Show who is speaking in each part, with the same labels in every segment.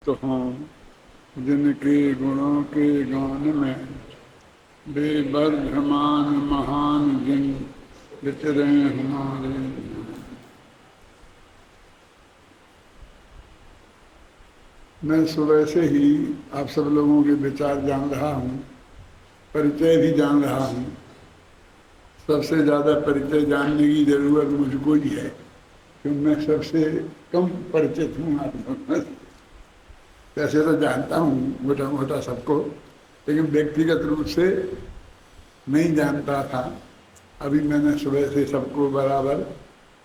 Speaker 1: तो हाँ, जिनके गुणों के गान में बेबर्धमान महान जिन विचरे हमारे। मैं सुबह से ही आप सब लोगों के विचार जान रहा हूँ, परिचय भी जान रहा हूँ। सबसे ज़्यादा परिचय जानने की जरूरत मुझको ही है, क्योंकि मैं सबसे कम परिचित हूँ आप लोगों से। वैसे तो जानता हूँ मोटा मोटा सबको, लेकिन व्यक्तिगत रूप से नहीं जानता था। अभी मैंने सुबह से सबको बराबर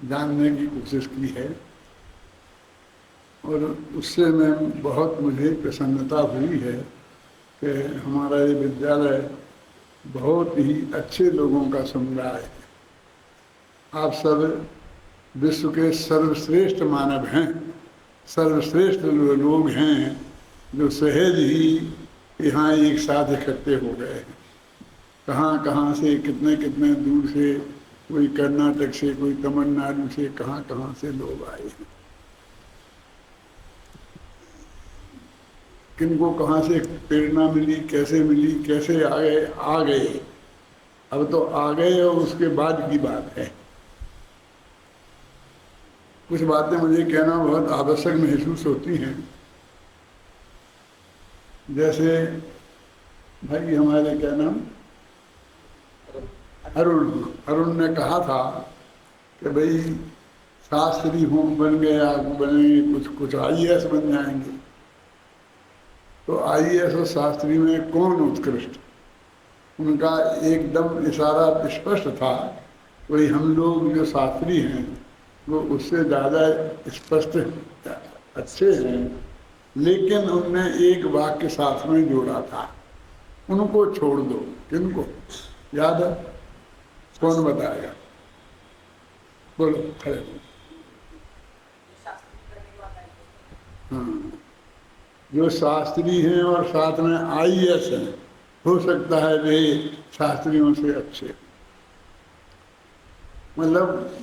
Speaker 1: जानने की कोशिश की है और उससे मैं बहुत मुझे प्रसन्नता हुई है कि हमारा ये विद्यालय बहुत ही अच्छे लोगों का समुदाय है। आप सब विश्व के सर्वश्रेष्ठ मानव हैं, सर्वश्रेष्ठ लोग हैं जो सहज ही यहाँ एक साथ इकट्ठे हो गए हैं। कहाँ कहाँ से, कितने कितने दूर से, कोई कर्नाटक से, कोई तमिलनाडु से, कहाँ कहाँ से लोग आए हैं। किनको कहाँ से प्रेरणा मिली, कैसे मिली, कैसे आ गए। अब तो आ गए और उसके बाद की बात है। कुछ बातें मुझे कहना बहुत आवश्यक महसूस होती हैं। जैसे भाई हमारे क्या नाम, अरुण अरुण ने कहा था कि भाई शास्त्री होम बन गए, आगे बनेंगे, कुछ कुछ आईएएस बन जाएंगे। तो आईएएस और शास्त्री में कौन उत्कृष्ट? उनका एकदम इशारा स्पष्ट था, वही हम लोग जो शास्त्री हैं वो उससे ज़्यादा स्पष्ट अच्छे हैं। लेकिन उनने एक वाक्य साथ में जोड़ा था, उनको छोड़ दो। किनको याद है? कौन बताएगा? बोलो, खड़े हो। हाँ, जो शास्त्री हैं और साथ में आईएएस हैं, हो सकता है वे शास्त्रियों से अच्छे। मतलब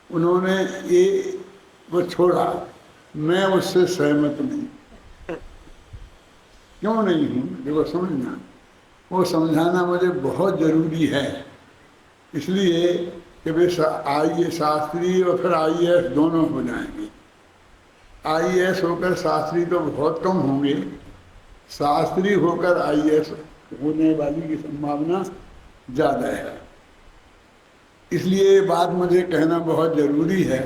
Speaker 1: उन्होंने ये वो छोड़ा, मैं उससे सहमत नहीं। क्यों नहीं हूँ? देखो समझना, वो समझाना मुझे बहुत जरूरी है। इसलिए कि वे आईए शास्त्री और फिर आईएएस दोनों हो जाएंगे। आईएएस होकर शास्त्री तो बहुत कम होंगे, शास्त्री होकर आईएएस होने वाली की संभावना ज़्यादा है। इसलिए ये बात मुझे कहना बहुत ज़रूरी है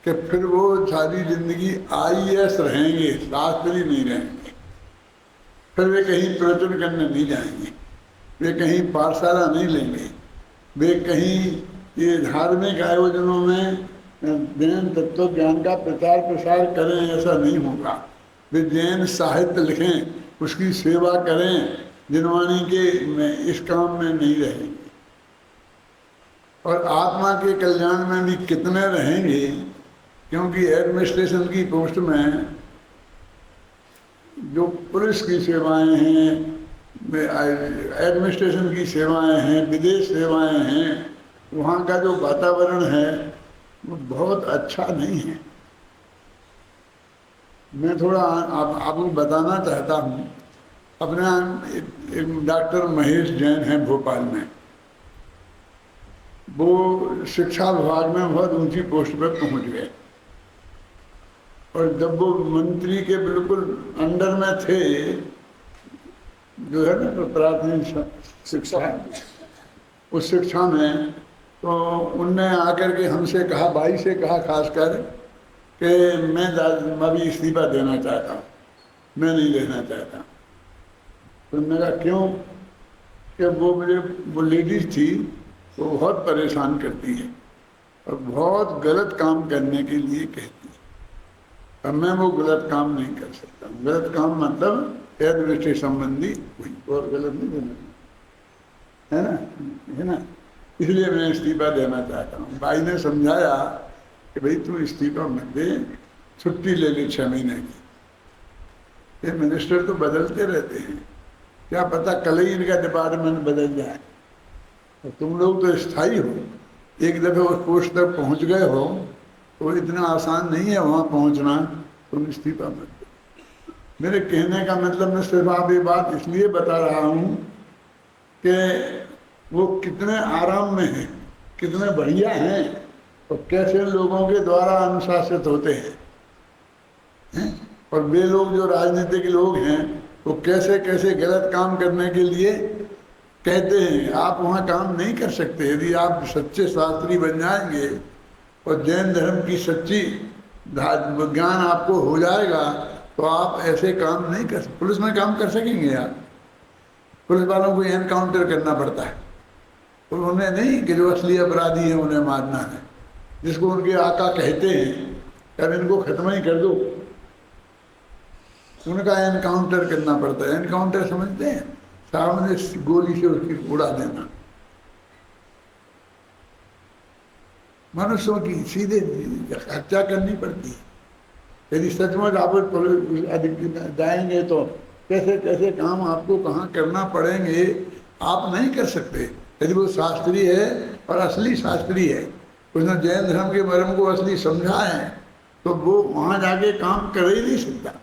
Speaker 1: कि फिर वो सारी जिंदगी आईएएस रहेंगे, शास्त्री नहीं रहेंगे। फिर वे कहीं प्रवचन करने नहीं जाएंगे, वे कहीं पाठशाला नहीं लेंगे, वे कहीं ये धार्मिक आयोजनों में जैन तत्व ज्ञान का प्रचार प्रसार करें, ऐसा नहीं होगा। वे जैन साहित्य लिखें, उसकी सेवा करें, जिनवाणी के में इस काम में नहीं रहेंगे। और आत्मा के कल्याण में भी कितने रहेंगे, क्योंकि एडमिनिस्ट्रेशन की पोस्ट में जो पुलिस की सेवाएं हैं, एडमिनिस्ट्रेशन की सेवाएं हैं, विदेश सेवाएं हैं, वहाँ का जो वातावरण है वो बहुत अच्छा नहीं है। मैं थोड़ा आपको बताना चाहता हूँ। अपने एक डॉक्टर महेश जैन हैं भोपाल में, वो शिक्षा विभाग में बहुत ऊंची पोस्ट पर पहुँच गए और जब वो मंत्री के बिल्कुल अंडर में थे, जो है ना प्राथमिक शिक्षा, उस शिक्षा में, तो उनने आकर के हमसे कहा, भाई से कहा खासकर, कि मैं अभी इस्तीफा देना चाहता हूँ, मैं नहीं देना चाहता। तो उन्होंने कहा क्यों? कि वो लेडीज थी, वो बहुत परेशान करती है और बहुत गलत काम करने के लिए कहती है। अब मैं वो गलत काम नहीं कर सकता। गलत काम मतलब एडमिनिस्ट्रेशन संबंधी हुई, और गलत नहीं देना है ना, है ना। इसलिए मैं इस्तीफा देना चाहता हूँ। भाई ने समझाया कि भाई तू इस्तीफा मत दे, छुट्टी ले ले 6 महीने की। ये मिनिस्टर तो बदलते रहते हैं, क्या पता कल ही इनका डिपार्टमेंट बदल जाए। तो तुम लोग तो स्थायी हो, एक दफ़े उस पोस्ट तक पहुँच गए हो, तो इतना आसान नहीं है वहाँ पहुँचना। तुम इस्तीफा मत दो। मेरे कहने का मतलब मैं सिर्फ आप ये बात इसलिए बता रहा हूँ कि वो कितने आराम में हैं, कितने बढ़िया हैं और कैसे लोगों के द्वारा अनुशासित होते हैं, हैं? और वे लोग जो राजनीतिक लोग हैं वो कैसे कैसे गलत काम करने के लिए कहते हैं। आप वहाँ काम नहीं कर सकते। यदि आप सच्चे शास्त्री बन जाएंगे और जैन धर्म की सच्ची ज्ञान आपको हो जाएगा तो आप ऐसे काम नहीं कर सकते। पुलिस में काम कर सकेंगे आप? पुलिस वालों को एनकाउंटर करना पड़ता है, और उन्हें नहीं कि जो असली अपराधी हैं उन्हें मारना है, जिसको उनके आका कहते हैं अब इनको खत्म ही कर दो, उनका एनकाउंटर करना पड़ता है। एनकाउंटर समझते हैं? सामने गोली से उसकी उड़ा देना। मनुष्यों की सीधे हत्या करनी पड़ती है। यदि सचमुच आप जाएंगे तो कैसे कैसे काम आपको कहाँ करना पड़ेंगे आप नहीं कर सकते। यदि वो शास्त्री है और असली शास्त्री है, उसने जैन धर्म के मर्म को असली समझा है, तो वो वहाँ जाके काम कर ही नहीं सकता।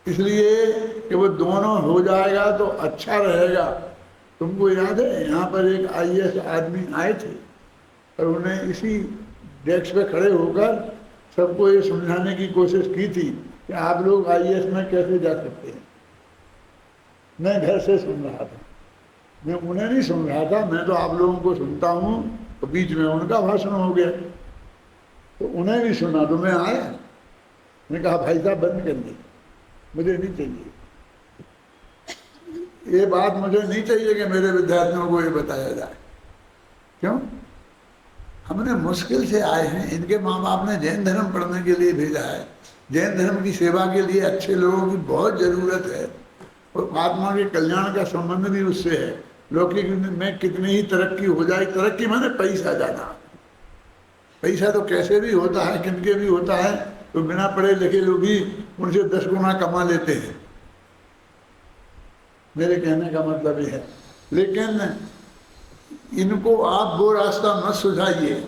Speaker 1: इसलिए कि वो दोनों हो जाएगा तो अच्छा रहेगा। तुमको याद है यहाँ पर एक IAS आदमी आए थे और उन्हें इसी डेस्क पे खड़े होकर सबको ये समझाने की कोशिश की थी कि आप लोग IAS में कैसे जा सकते हैं। मैं घर से सुन रहा था, मैं उन्हें नहीं सुन रहा था, मैं तो आप लोगों को सुनता हूँ। तो बीच में उनका भाषण हो गया तो उन्हें भी सुना, तो मैं आया, मैंने कहा भाई साहब बंद कर दी, मुझे नहीं चाहिए ये बात, मुझे नहीं चाहिए कि मेरे विद्यार्थियों को ये बताया जाए। क्यों? हमने मुश्किल से आए हैं, इनके माँ बाप ने जैन धर्म पढ़ने के लिए भेजा है। जैन धर्म की सेवा के लिए अच्छे लोगों की बहुत ज़रूरत है और आत्मा के कल्याण का संबंध भी उससे है। लौकिक में कितनी ही तरक्की हो जाए, तरक्की माने पैसा जाना, पैसा तो कैसे भी होता है, किनके भी होता है, तो बिना पढ़े लिखे लोग भी उनसे 10 गुना कमा लेते हैं। मेरे कहने का मतलब ये है। लेकिन इनको आप वो रास्ता मत सुझाइए।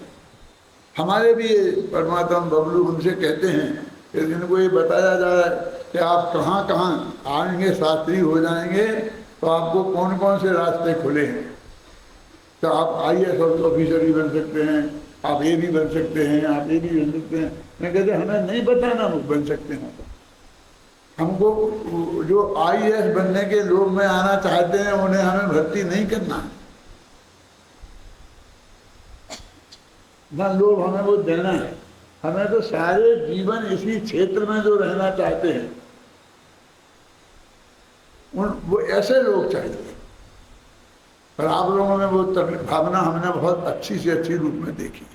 Speaker 1: हमारे भी परमात्मा बबलू उनसे कहते हैं कि इनको ये बताया जाए कि आप कहाँ कहाँ आएंगे, शास्त्री हो जाएंगे तो आपको कौन कौन से रास्ते खुले हैं। तो आप IAS ऑफिसर भी बन सकते हैं, आप ये भी बन सकते हैं, आप ये भी बन सकते हैं। मैं कहते हमें नहीं बताना वो बन सकते हैं। हमको जो IAS बनने के लोग में आना चाहते हैं उन्हें हमें भर्ती नहीं करना है, ना लोग हमें वो देना है। हमें तो सारे जीवन इसी क्षेत्र में जो रहना चाहते हैं वो ऐसे लोग चाहिए। पर आप लोगों में वो भावना हमने बहुत अच्छी से अच्छी रूप में देखी।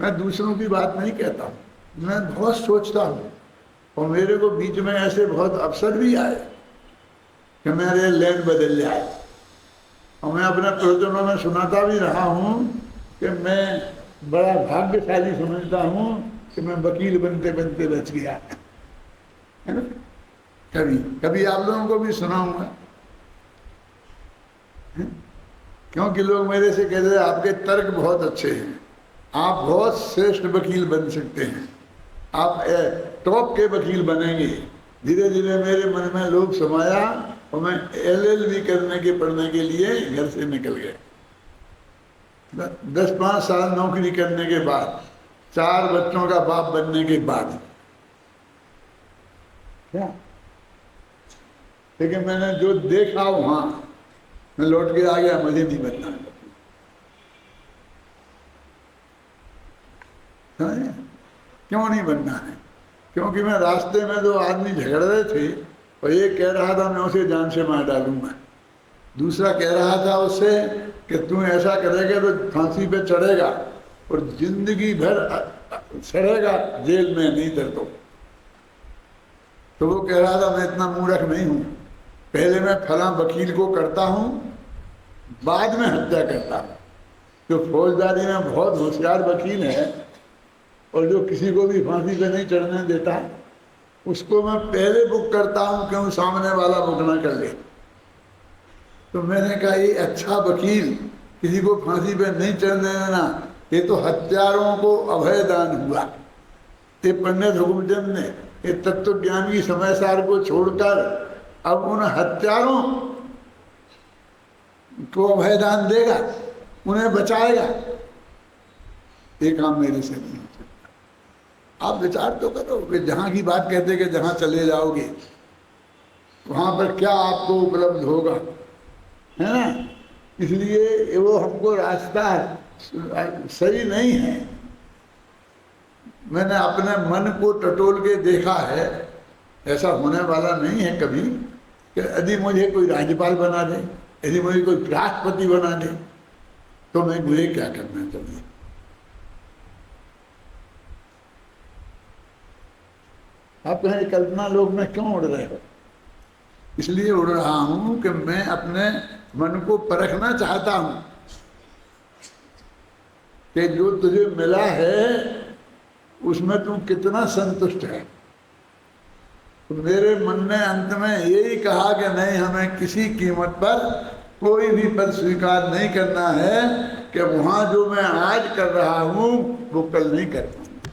Speaker 1: मैं दूसरों की बात नहीं कहता हूँ, मैं बहुत सोचता हूँ और मेरे को बीच में ऐसे बहुत अवसर भी आए कि मेरे लैंड बदल जाए। और मैं अपने प्रवचनों में सुनाता भी रहा हूँ कि मैं बड़ा भाग्यशाली समझता हूँ कि मैं वकील बनते बनते बच गया, है ना। कभी कभी आप लोगों को भी सुनाऊंगा, क्योंकि लोग मेरे से कहते हैं आपके तर्क बहुत अच्छे हैं, आप बहुत श्रेष्ठ वकील बन सकते हैं, आप टॉप के वकील बनेंगे। धीरे धीरे मेरे मन में लोग समाया और मैं LLB करने के पढ़ने के लिए घर से निकल गए। 10-5 साल नौकरी करने के बाद, 4 बच्चों का बाप बनने के बाद, क्या लेकिन मैंने जो देखा वहां मैं लौट के आ गया, मुझे नहीं बनना। क्यों नहीं बनना है? क्योंकि मैं रास्ते में जो आदमी झगड़ रहे थे और ये कह रहा था मैं उसे जान से मार डालूंगा, दूसरा कह रहा था उससे कि तू ऐसा करेगा तो फांसी पे चढ़ेगा और जिंदगी भर सड़ेगा जेल में, नहीं तो वो कह रहा था मैं इतना मूर्ख नहीं हूँ, पहले मैं फला वकील को करता हूँ बाद में हत्या करता हूँ। जो फौजदारी में बहुत होशियार वकील है और जो किसी को भी फांसी पे नहीं चढ़ने देता, उसको मैं पहले बुक करता हूँ क्यों सामने वाला बुक ना कर ले। तो मैंने कहा ये अच्छा वकील किसी को फांसी पे नहीं चढ़ने देना, ये तो हत्यारों को अभय दान हुआ। ये पंडित हुकुमचंद ने ये तत्वज्ञानी समय सार को छोड़कर अब उन हत्यारों को अभयदान देगा, उन्हें बचाएगा, ये काम मेरे से नहीं हो सकता। आप विचार तो करो कि जहाँ की बात कहते कि जहाँ चले जाओगे वहाँ पर क्या आपको उपलब्ध होगा, है ना। इसलिए वो हमको रास्ता सही नहीं है। मैंने अपने मन को टटोल के देखा है, ऐसा होने वाला नहीं है कभी कि यदि मुझे कोई राज्यपाल बना दे, यदि मुझे कोई राष्ट्रपति बना दे तो मैं मुझे क्या करना चाहिए। आप कहें कल्पना लोक में क्यों उड़ रहे हो? इसलिए उड़ रहा हूं कि मैं अपने मन को परखना चाहता हूं कि जो तुझे मिला है उसमें तू कितना संतुष्ट है। तो मेरे मन ने अंत में यही कहा कि नहीं, हमें किसी कीमत पर कोई भी पद स्वीकार नहीं करना है कि वहां जो मैं आज कर रहा हूं वो कल नहीं कर पाऊंगा,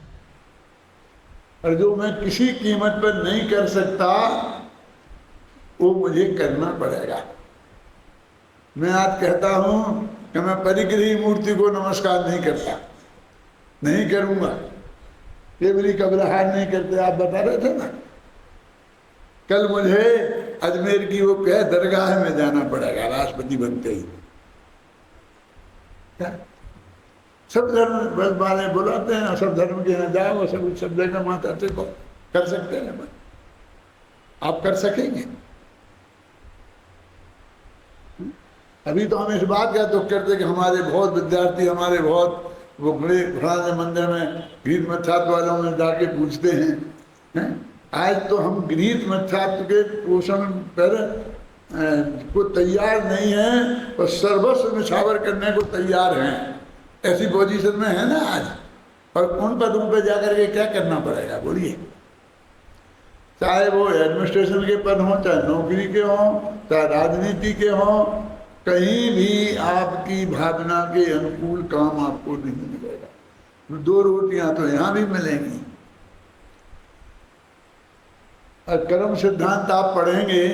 Speaker 1: और जो मैं किसी कीमत पर नहीं कर सकता वो मुझे करना पड़ेगा। मैं आज कहता हूं कि मैं परिग्रही मूर्ति को नमस्कार नहीं करता, नहीं करूंगा, ये मेरी कब्रहार नहीं करते। आप बता रहे थे ना, कल मुझे अजमेर की वो कह दरगाह में जाना पड़ेगा राष्ट्रपति बनते ही। क्या सब धर्म वाले बुलाते हैं, सब धर्म के यहाँ जाओ, सब जगह माता टेको, कर सकते हैं। आप कर सकेंगे? अभी तो हम इस बात का दुख करते कि हमारे बहुत विद्यार्थी, हमारे बहुत वो बड़े फलाने मंदिर में गीत मच्छात वालों में जाके पूछते हैं। आज तो हम गृहित मच्छात के पोषण पर को तैयार नहीं है और सर्वस्व निछावर करने को तैयार हैं, ऐसी पोजीशन में है ना आज। और उन पदों पर जाकर के क्या करना पड़ेगा बोलिए? चाहे वो एडमिनिस्ट्रेशन के पद हों, चाहे नौकरी के हों, चाहे राजनीति के हों, कहीं भी आपकी भावना के अनुकूल काम आपको नहीं मिलेगा। 2 रोटियां तो यहाँ भी मिलेंगी। और कर्म सिद्धांत आप पढ़ेंगे,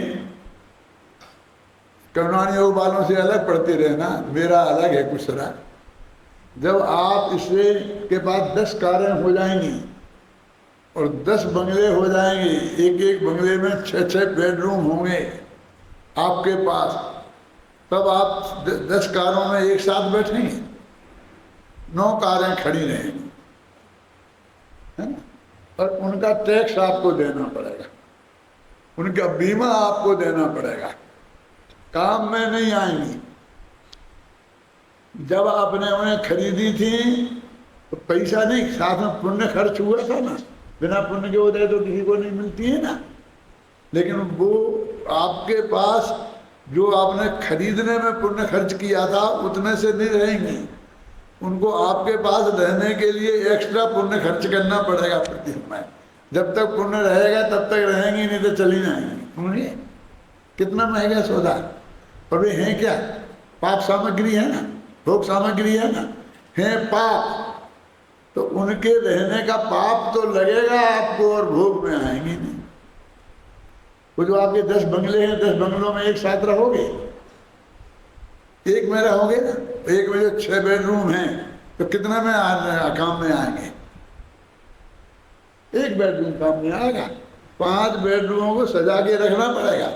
Speaker 1: कर्मणानि योग वालों से अलग पढ़ते रहना, मेरा अलग है कुछ तरह। जब आप इससे के बाद 10 कारें हो जाएंगी और 10 बंगले हो जाएंगे, एक एक बंगले में 6-6 बेडरूम होंगे आपके पास, तब आप 10 कारों में एक साथ बैठेंगे, 9 कारें खड़ी रहेंगी, है ना। और उनका टैक्स आपको देना पड़ेगा, उनका बीमा आपको देना पड़ेगा, काम में नहीं आएंगी। जब आपने उन्हें खरीदी थी तो पैसा नहीं, साथ में पुण्य खर्च हुआ था ना, बिना पुण्य के उदय तो किसी को नहीं मिलती है ना। लेकिन वो आपके पास जो आपने खरीदने में पुण्य खर्च किया था उतने से नहीं रहेंगी, उनको आपके पास रहने के लिए एक्स्ट्रा पुण्य खर्च करना पड़ेगा प्रति समय। जब तक पुण्य रहेगा तब तक रहेंगी, नहीं तो चली जाएंगी। समझिए कितना महंगा सौदा। और वे हैं क्या? पाप सामग्री है ना, भोग सामग्री है ना, है पाप। तो उनके रहने का पाप तो लगेगा आपको और भोग में आएंगी नहीं। वो जो आपके 10 बंगले हैं, 10 बंगलों में एक साथ रहोगे, एक में रहोगे ना, एक में जो 6 बेडरूम हैं तो कितना में काम में आएंगे? एक बेडरूम काम में आएगा। 5 बेडरूमों को सजा के रखना पड़ेगा,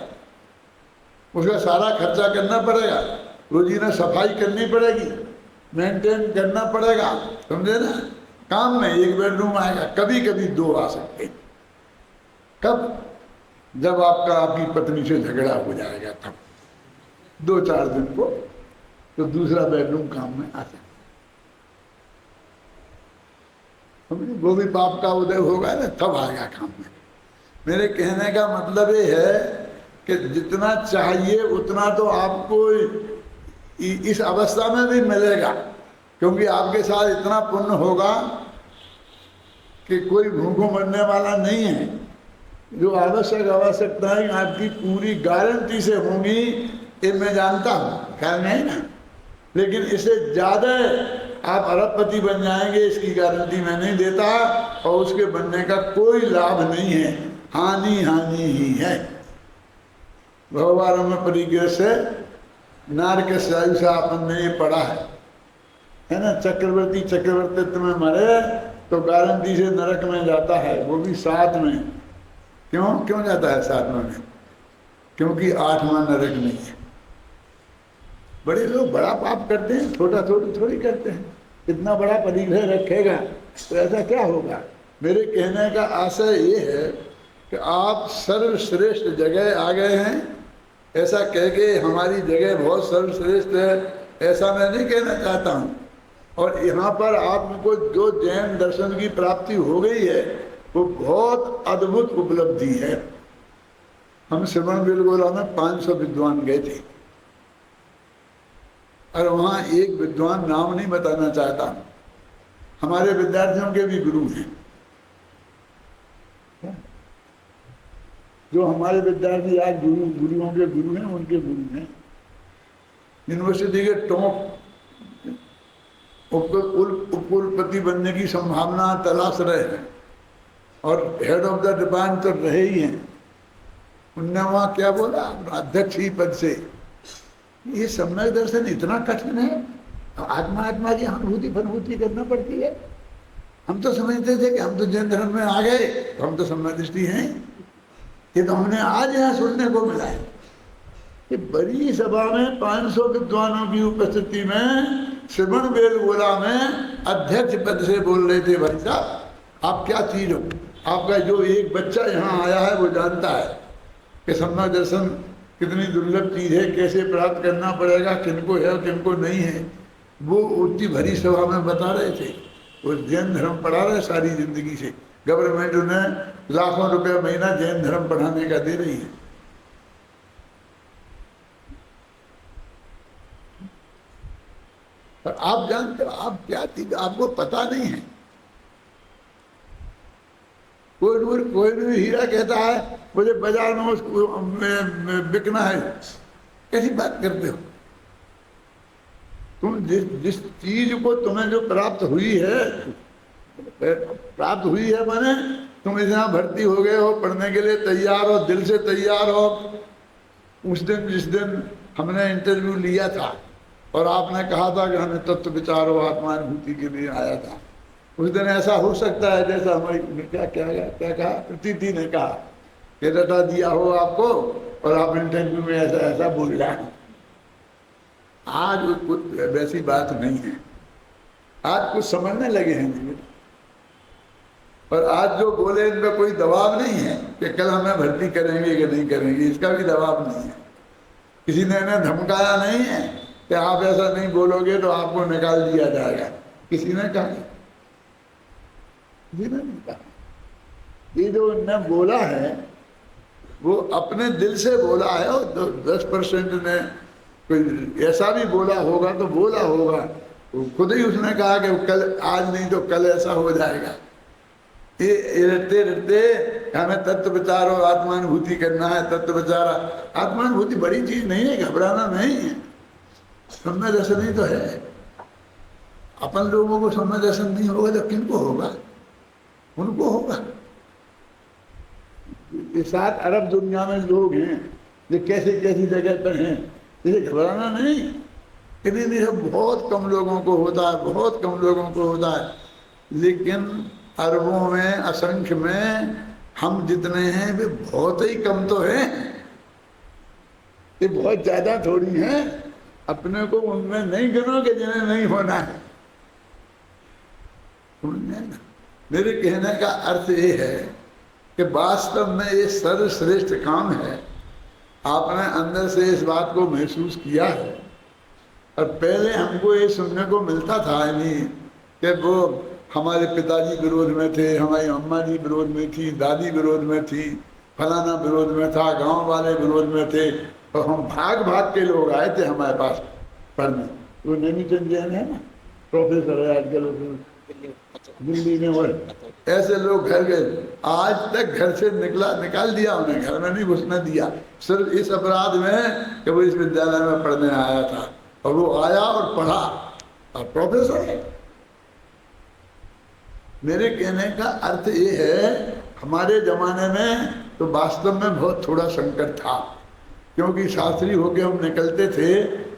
Speaker 1: उसका सारा खर्चा करना पड़ेगा, रोजीना सफाई करनी पड़ेगी, मेंटेन करना पड़ेगा, समझे ना। काम में एक बेडरूम आएगा, कभी कभी 2 आ सकते हैं। कब? जब आपकी पत्नी से झगड़ा हो जाएगा, तब 2-4 दिन को तो दूसरा बेडरूम काम में आ सकता। वो भी पाप का उदय होगा ना, तब आएगा काम में। मेरे कहने का मतलब ये है कि जितना चाहिए उतना तो आपको इस अवस्था में भी मिलेगा, क्योंकि आपके साथ इतना पुण्य होगा कि कोई भूखों मरने वाला नहीं है। जो आवश्यकताएं आपकी पूरी गारंटी से होंगी, ये मैं जानता हूँ, ख्याल नहीं ना। लेकिन इससे ज़्यादा आप अरबपति बन जाएंगे इसकी गारंटी मैं नहीं देता, और उसके बनने का कोई लाभ नहीं है, हानि हानि ही है। भगवान में परिग्रह से नार के सायु से अपन ने ये पढ़ा है ना, चक्रवर्ती चक्रवर्तित्व में मरे तो गारंटी से नरक में जाता है, वो भी साथ में। क्यों जाता है साथ में? क्योंकि 8वां नरक नहीं है। बड़े लोग बड़ा पाप करते हैं, छोटा थोड़ी करते हैं। इतना बड़ा परिग्रह रखेगा तो ऐसा क्या होगा? मेरे कहने का आशय ये है कि आप सर्वश्रेष्ठ जगह आ गए हैं, ऐसा कह के हमारी जगह बहुत सर्वश्रेष्ठ है ऐसा मैं नहीं कहना चाहता हूँ। और यहाँ पर आपको जो जैन दर्शन की प्राप्ति हो गई है वो बहुत अद्भुत उपलब्धि है। हम श्रवण बेलगोला में 500 विद्वान गए थे, और वहाँ एक विद्वान, नाम नहीं बताना चाहता, हमारे विद्यार्थियों के भी गुरु हैं। जो हमारे विद्यार्थी आज गुरुओं के गुरु हैं, उनके गुरु हैं। यूनिवर्सिटी के टॉप उपकुलपति बनने की संभावना तलाश रहे हैं, और हेड ऑफ द डिपार्टमेंट तो रहे ही हैं। उनने वहाँ क्या बोला, अध्यक्ष ही पद से, ये सम्यक दर्शन इतना कठिन है, आत्मा की अनुभूति करना पड़ती है। हम तो समझते थे कि हम तो जैन धर्म में आ गए, तो हम तो सम्यक दृष्टि हैं। ये तो हमने आज यहाँ सुनने को मिला है कि बड़ी सभा में 500 विद्वानों की उपस्थिति में श्रवण बेलगोला में अध्यक्ष पद से बोल रहे थे, भाई साहब आप क्या चीज हो? आपका जो एक बच्चा यहाँ आया है वो जानता है कि सम्यक दर्शन कितनी दुर्लभ चीज है, कैसे प्राप्त करना पड़ेगा, किनको है और किनको नहीं है। वो उतनी भरी सभा में बता रहे थे। वो जैन धर्म पढ़ा रहे सारी जिंदगी से, गवर्नमेंट उन्हें लाखों रुपया महीना जैन धर्म पढ़ाने का दे रही है। और आप जानते हो आप क्या चीज आपको पता नहीं है। कोई भी हीरा कहता है मुझे बाजार में बिकना है, कैसी बात करते हो? तुम जिस चीज को तुम्हें जो प्राप्त हुई है माने तुम यहाँ भर्ती हो गए हो, पढ़ने के लिए तैयार हो, दिल से तैयार हो। उस दिन जिस दिन हमने इंटरव्यू लिया था और आपने कहा था कि हमें तत्व विचार और आत्मानुभूति के लिए आया था, उस दिन ऐसा हो सकता है जैसा हमारी क्या कहा प्रतीति ने कहा कि रटा दिया हो आपको और आप इंटरव्यू में ऐसा बोल रहे हैं। आज कुछ वैसी बात नहीं है। आज कुछ समझने लगे हैं, और आज जो बोले इनमें कोई दबाव नहीं है कि कल हमें भर्ती करेंगे कि नहीं करेंगे, इसका भी दबाव नहीं है। किसी ने इन्हें धमकाया नहीं है कि आप ऐसा नहीं बोलोगे तो आपको निकाल दिया जाएगा, किसी ने कहा? किसी ने नहीं कहा। ये जो इन्हें बोला है वो अपने दिल से बोला है, और 10% ने कोई ऐसा भी बोला होगा तो बोला होगा, वो खुद ही उसने कहा कि कल, आज नहीं तो कल ऐसा हो जाएगा। ये रहते रहते हमें तत्व विचार और आत्मानुभूति करना है। तत्व विचार आत्मानुभूति बड़ी चीज नहीं है, घबराना नहीं है। सम्यक दर्शन ही तो है। अपन लोगों को सम्यक दर्शन नहीं होगा तो किनको होगा? उनको होगा। ये 7 अरब दुनिया में लोग हैं जो कैसी कैसी जगह पर हैं, इसे घबराना नहीं। नहीं, बहुत कम लोगों को होता है, बहुत कम लोगों को होता है। लेकिन अरबों में, असंख्य में हम जितने हैं वे बहुत ही कम तो हैं, ये बहुत ज्यादा थोड़ी हैं। अपने को उनमें नहीं गिनोगे जिन्हें नहीं होना है। मेरे कहने का अर्थ ये है कि वास्तव में ये सर्वश्रेष्ठ काम है। आपने अंदर से इस बात को महसूस किया है। और पहले हमको ये सुनने को मिलता था नहीं कि वो हमारे पिताजी विरोध में थे, हमारी अम्मा जी विरोध में थी, दादी विरोध में थी, फलाना विरोध में था, गांव वाले विरोध में थे, और हम भाग भाग के लोग आए थे हमारे पास पढ़ने। वो नैनीचंद जैन है ना, प्रोफेसर है आजकल दिल्ली में, और ऐसे लोग घर गए। आज तक घर से निकाल दिया उन्हें, घर में नहीं घुसने दिया, सिर्फ इस अपराध में कि वो इस विद्यालय में पढ़ने आया था। और वो आया और पढ़ा, और प्रोफेसर है। मेरे कहने का अर्थ ये है, हमारे जमाने में तो वास्तव में बहुत थोड़ा संकट था, क्योंकि शास्त्री होके हम निकलते थे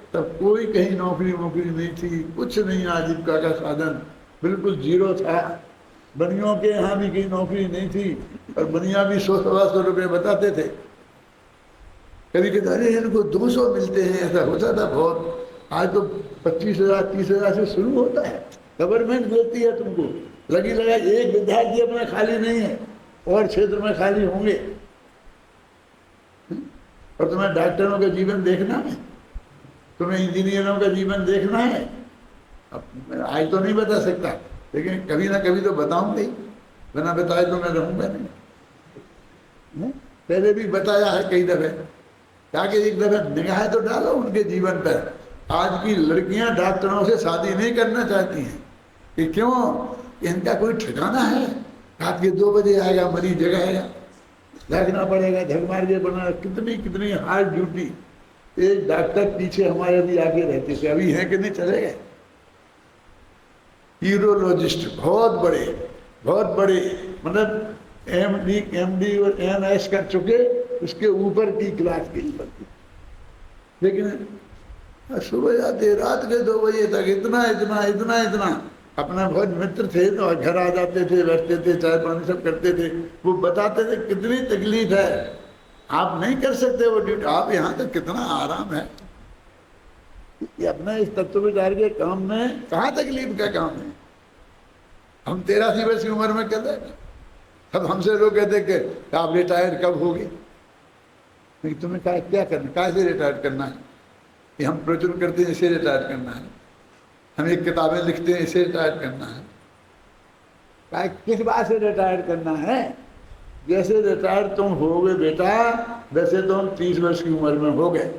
Speaker 1: तब कोई कहीं नौकरी नहीं थी, कुछ नहीं, आजीविका का साधन बिल्कुल जीरो था। बनियों के यहाँ भी कहीं नौकरी नहीं थी, और बनिया भी 100-125 रुपये बताते थे। कभी कहते अरे इनको 200 मिलते हैं, ऐसा होता था बहुत। आज तो 25,000-30,000 से शुरू होता है, गवर्नमेंट देती है तुमको। लगी लगा एक विद्यार्थी अपना खाली नहीं है, और क्षेत्र में खाली होंगे। और तुम्हें डॉक्टरों का जीवन देखना है, तुम्हें इंजीनियरों का जीवन देखना है। अब आज तो नहीं बता सकता, लेकिन कभी ना कभी तो बताऊंगा ही, बिना बताए तो मैं रहूंगा नहीं। पहले भी बताया है कई दफे, ताकि एक दफे निगाह तो डालो उनके जीवन पर। आज की लड़कियां डॉक्टरों से शादी नहीं करना चाहती हैं कि क्यों? इनका कोई ठिकाना है? रात के 2 बजे आएगा, मरीज जगाएगा, देखना पड़ेगा, झकमार के बना, कितनी हार्ड ड्यूटी। एक डॉक्टर पीछे हमारे भी आगे रहते थे, अभी हैं कि नहीं, चले गए। यूरोलॉजिस्ट बहुत बड़े, मतलब एमडी और एमएस कर चुके, उसके ऊपर की क्लास के ऊपर की। लेकिन सुबह जाते रात के 2 बजे तक इतना अपना बहुत मित्र थे तो घर आ जाते थे, बैठते थे, चाय पानी सब करते थे। वो बताते थे कितनी तकलीफ है, आप नहीं कर सकते वो ड्यूटी, आप यहाँ तक कितना आराम है। ये अपना इस तत्व विचार के काम में कहाँ तकलीफ का काम है? हम 13 वर्ष की उम्र में कहते हैं, तब हमसे लोग कहते कि आप रिटायर कब होगे? तुम्हें क्या करना, कहाँ से रिटायर करना है? ये हम प्रवचन करते हैं, इसे रिटायर करना है। हम एक किताबें लिखते हैं, इसे रिटायर करना है। किस बात से रिटायर करना है? जैसे रिटायर तुम होगे बेटा, वैसे तुम 30 वर्ष की उम्र में हो गए।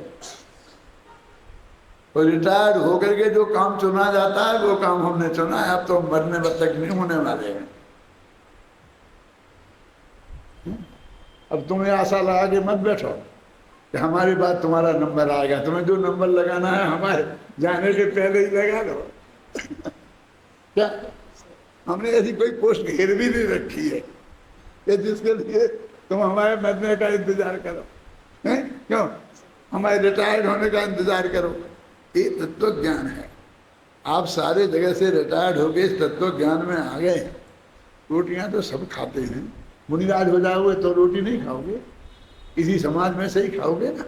Speaker 1: और रिटायर होकर के जो काम चुना जाता है वो काम हमने चुना है। अब तो मरने तक नहीं होने वाले हैं। अब तुम्हें आशा लगा के मत बैठो कि हमारी बात तुम्हारा नंबर आएगा। तुम्हें जो नंबर लगाना है हमारे जाने के पहले ही लगा दो। क्या हमने ऐसी कोई पोस्ट घेर भी नहीं रखी है कि जिसके लिए तुम हमारे मरने का इंतजार करो, हैं? क्यों हमारे रिटायर्ड होने का इंतजार करो? ये तत्व ज्ञान है। आप सारे जगह से रिटायर्ड हो गए, इस तत्व ज्ञान में आ गए। रोटियां तो सब खाते हैं, मुनिराज हो जाओगे तो रोटी नहीं खाओगे, इसी समाज में से ही खाओगे ना।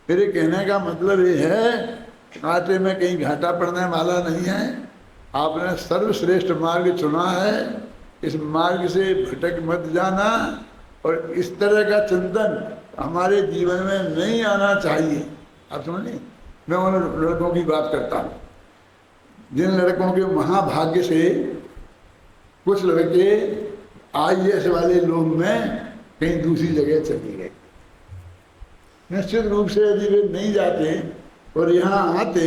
Speaker 1: मेरे कहने का मतलब ये है, आटे में कहीं घाटा पड़ने वाला नहीं है। आपने सर्वश्रेष्ठ मार्ग चुना है, इस मार्ग से भटक मत जाना। और इस तरह का चिंतन हमारे जीवन में नहीं आना चाहिए। आप समझे, मैं उन लड़कों की बात करता हूँ जिन लड़कों के महाभाग्य से कुछ लड़के IAS वाले लोग में कहीं दूसरी जगह चले गए। निश्चित रूप से यदि वे नहीं जाते और यहाँ आते,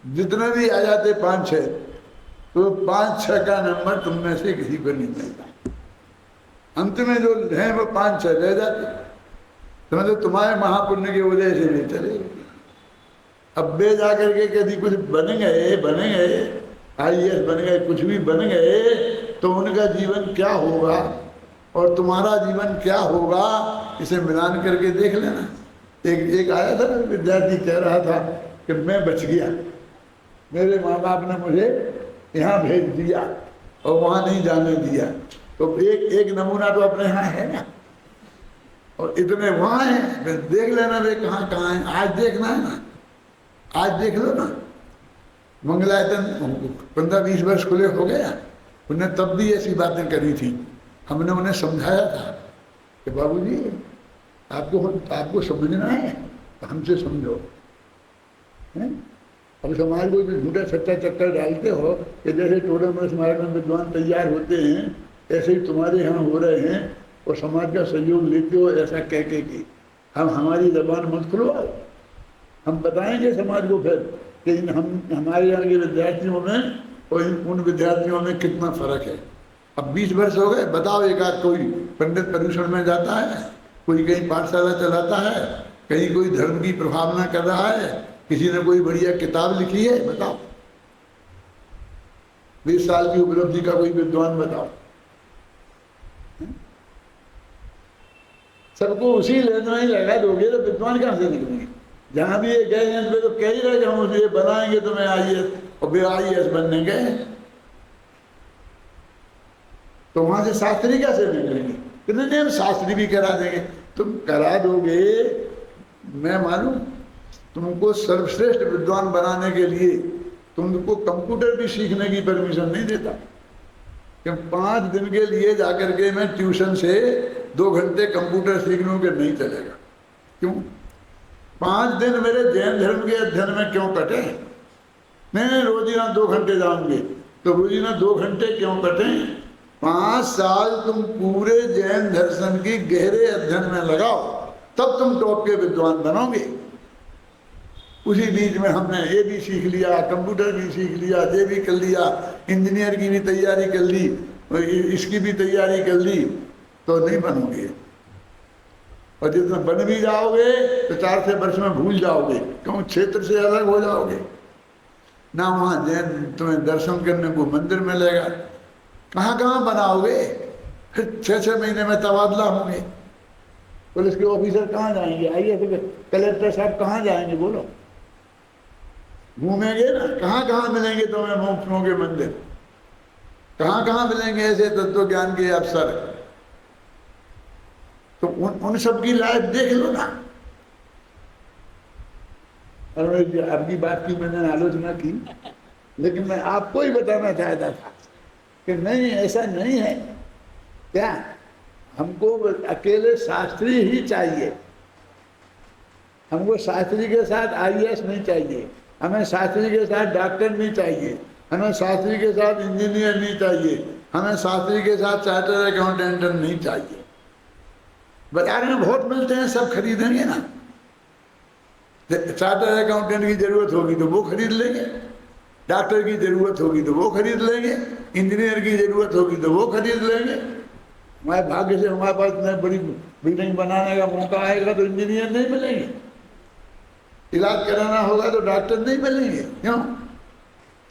Speaker 1: जितने भी आ जाते 5-6, तो 5-6 का नंबर तुम में से किसी को नहीं मिलता। अंत में जो हैं वो 5-6 रह जाते। समझो तुम्हारे महापुण्य की वजह से नहीं चले। अब वे जाकर के यदि कुछ बन गए IAS बन गए, कुछ भी बन गए, तो उनका जीवन क्या होगा और तुम्हारा जीवन क्या होगा, इसे मिलान करके देख लेना। एक आया था ना विद्यार्थी, कह रहा था कि मैं बच गया, मेरे माँ बाप ने मुझे यहाँ भेज दिया और वहाँ नहीं जाने दिया। तो एक नमूना तो अपने यहाँ है ना, और इतने वहाँ हैं, देख लेना वे कहाँ कहाँ हैं। आज देखना है ना, आज देख लो ना। मंगलायतन 15-20 वर्ष खुले हो गया, उन्हें तब भी ऐसी बातें करी थी। हमने उन्हें समझाया था कि बाबूजी आपको समझना है तो हमसे समझो, हैं? अब समाज को भी झूठा सच्चा चक्कर डालते हो कि जैसे टोडर में समाज में विद्वान तैयार होते हैं, ऐसे ही तुम्हारे यहाँ हो रहे हैं, और समाज का सहयोग लेते हो ऐसा कह के कि हमारी जबान मत खुलवाओ। हम बताएंगे समाज को फिर कि हमारे यहाँ के विद्यार्थियों में और उन विद्यार्थियों में कितना फर्क है। अब 20 वर्ष हो गए, बताओ एक आध कोई पंडित पर्यूषण में जाता है, कोई कहीं पाठशाला चलाता है, कहीं कोई धर्म की प्रभावना कर रहा है, किसी ने कोई बढ़िया किताब लिखी है बताओ, 20 साल की उपलब्धि का कोई विद्वान बताओ। सबको उसी लेन में ही लगा दोगे तो विद्वान कहां से निकलेंगे। जहां भी ये गए हैं तो कह ही रहे कि हम ये बनाएंगे तुम्हें IAS, और वे IAS बनने गए तो वहां से शास्त्री कैसे निकलेंगे। तो नहीं हम शास्त्री भी करा देंगे, तुम करा दोगे। मैं मालूम तुमको सर्वश्रेष्ठ विद्वान बनाने के लिए तुमको कंप्यूटर भी सीखने की परमिशन नहीं देता कि 5 दिन के लिए जाकर के मैं ट्यूशन से 2 घंटे कंप्यूटर सीख लूं कि नहीं चलेगा। क्यों? 5 दिन मेरे जैन धर्म के अध्ययन में क्यों कटे? नहीं रोजीना 2 घंटे जाऊंगे, तो रोजीना 2 घंटे क्यों कटे? 5 साल तुम पूरे जैन दर्शन की गहरे अध्ययन में लगाओ, तब तुम टॉप के विद्वान बनोगे। उसी बीच में हमने ये भी सीख लिया, कंप्यूटर भी सीख लिया, ये भी कर लिया, इंजीनियर की भी तैयारी कर ली, इसकी भी तैयारी कर ली, तो नहीं बनोगे। और जितना बन भी जाओगे तो 4-6 वर्ष में भूल जाओगे, क्यों? क्षेत्र से अलग हो जाओगे ना। वहाँ जैन तुम्हें दर्शन करने को मंदिर मिलेगा, कहाँ कहाँ बनाओगे? फिर 6-6 महीने में तबादला होंगे। पुलिस के ऑफिसर कहाँ जाएंगे? IAS कलेक्टर साहब कहाँ जाएंगे? बोलो, घूमेंगे ना। कहाँ कहाँ मिलेंगे तुम्हें मोक्षों के मंदिर? कहाँ कहाँ मिलेंगे ऐसे तत्व ज्ञान के अफसर? तो उन सब की लाइफ देख लो ना। और आपकी बात की मैंने आलोचना की, लेकिन मैं आपको ही बताना चाहता था कि नहीं, ऐसा नहीं है। क्या हमको अकेले शास्त्री ही चाहिए? हमको शास्त्री के साथ IAS नहीं चाहिए, हमें शास्त्री के साथ डॉक्टर नहीं चाहिए, हमें शास्त्री के साथ इंजीनियर नहीं चाहिए, हमें शास्त्री के साथ चार्टर्ड अकाउंटेंट नहीं चाहिए। बाजार में बहुत मिलते हैं, सब खरीदेंगे ना। चार्टर्ड अकाउंटेंट की जरूरत होगी तो वो खरीद लेंगे, डॉक्टर की जरूरत होगी तो वो खरीद लेंगे, इंजीनियर की जरूरत होगी तो वो खरीद लेंगे। हमारे भाग्य से हमारे पास इतनी बड़ी बिल्डिंग बनाने का मौका आएगा तो इंजीनियर नहीं मिलेंगे, इलाज कराना होगा तो डॉक्टर नहीं मिलेंगे। क्यों?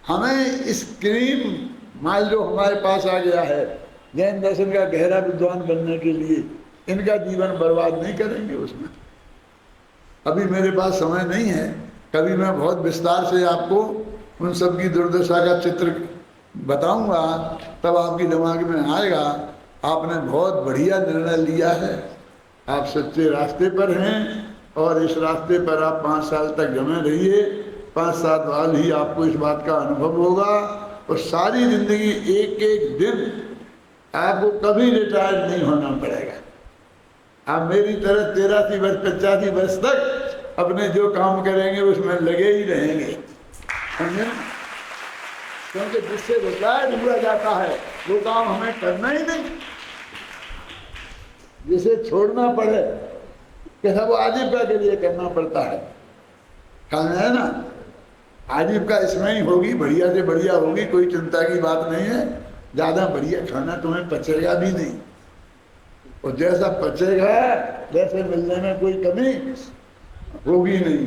Speaker 1: हमें इस क्रीम माल जो हमारे पास आ गया है जैन दर्शन का गहरा विद्वान बनने के लिए, इनका जीवन बर्बाद नहीं करेंगे उसमें। अभी मेरे पास समय नहीं है, कभी मैं बहुत विस्तार से आपको उन सब की दुर्दशा का चित्र बताऊंगा, तब आपकी दिमाग में आएगा आपने बहुत बढ़िया निर्णय लिया है, आप सच्चे रास्ते पर हैं और इस रास्ते पर आप 5 साल तक जमे रहिए। 5-7 साल ही आपको इस बात का अनुभव होगा और सारी जिंदगी एक एक दिन आपको कभी रिटायर नहीं होना पड़ेगा। आप मेरी तरह 83 वर्ष 85 वर्ष तक अपने जो काम करेंगे उसमें लगे ही रहेंगे, समझे? क्योंकि जिससे रिटायर हुआ जाता है वो काम हमें करना ही नहीं। जिसे छोड़ना पड़े कि सब आजीविका के लिए करना पड़ता है, खाना है ना, आजीविका इसमें ही होगी, बढ़िया से बढ़िया होगी, कोई चिंता की बात नहीं है। ज़्यादा बढ़िया खाना तुम्हें पचेगा भी नहीं, और जैसा पचेगा वैसे मिलने में कोई कमी होगी नहीं।